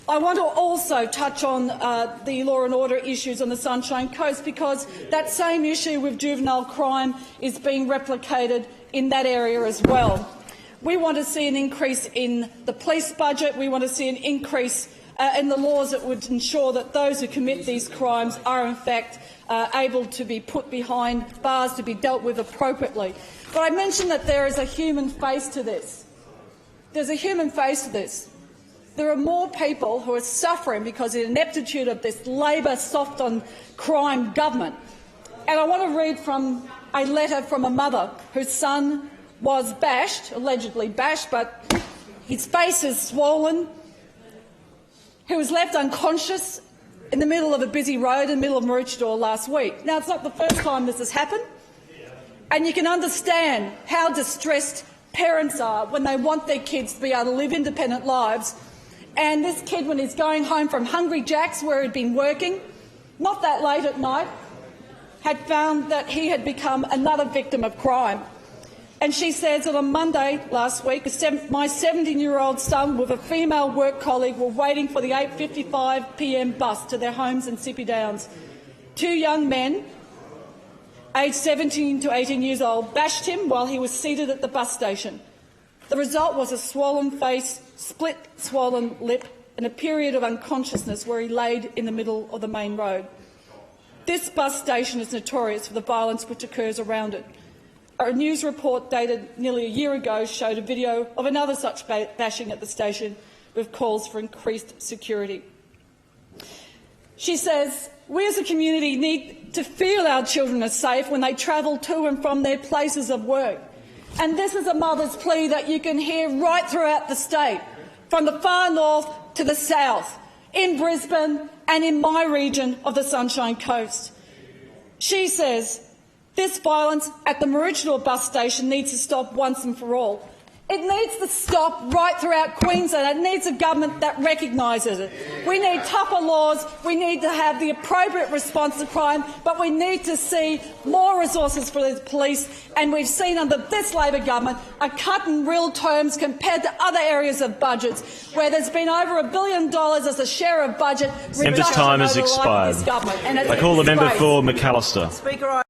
I want to also touch on the law and order issues on the Sunshine Coast, because that same issue with juvenile crime is being replicated in that area as well. We want to see an increase in the police budget. We want to see an increase in the laws that would ensure that those who commit these crimes are in fact able to be put behind bars to be dealt with appropriately. But I mentioned that there is a human face to this. There's a human face to this. There are more people who are suffering because of the ineptitude of this Labor soft-on-crime government. And I want to read from a letter from a mother whose son was bashed, allegedly bashed, but his face is swollen, who was left unconscious in the middle of a busy road in the middle of Maroochydore last week. Now, it's not the first time this has happened, and you can understand how distressed parents are when they want their kids to be able to live independent lives. And this kid, when he's going home from Hungry Jack's, where he'd been working, not that late at night, had found that he had become another victim of crime. And she says that on Monday last week, my 17-year-old son with a female work colleague were waiting for the 8:55 p.m. bus to their homes in Sippy Downs. Two young men, aged 17 to 18 years old, bashed him while he was seated at the bus station. The result was a swollen face, split swollen lip and a period of unconsciousness where he laid in the middle of the main road. This bus station is notorious for the violence which occurs around it. A news report dated nearly a year ago showed a video of another such bashing at the station with calls for increased security. She says, we as a community need to feel our children are safe when they travel to and from their places of work. And this is a mother's plea that you can hear right throughout the state, from the far north to the south, in Brisbane and in my region of the Sunshine Coast. She says this violence at the Maroochydore bus station needs to stop once and for all. It needs to stop right throughout Queensland. It needs a government that recognises it. We need tougher laws. We need to have the appropriate response to crime, but we need to see more resources for the police. And we've seen under this Labor government a cut in real terms compared to other aareas of budgets, where there's been over $1 billion as a share of budget. Member's time has expired. I call the member for McAllister. Speaker,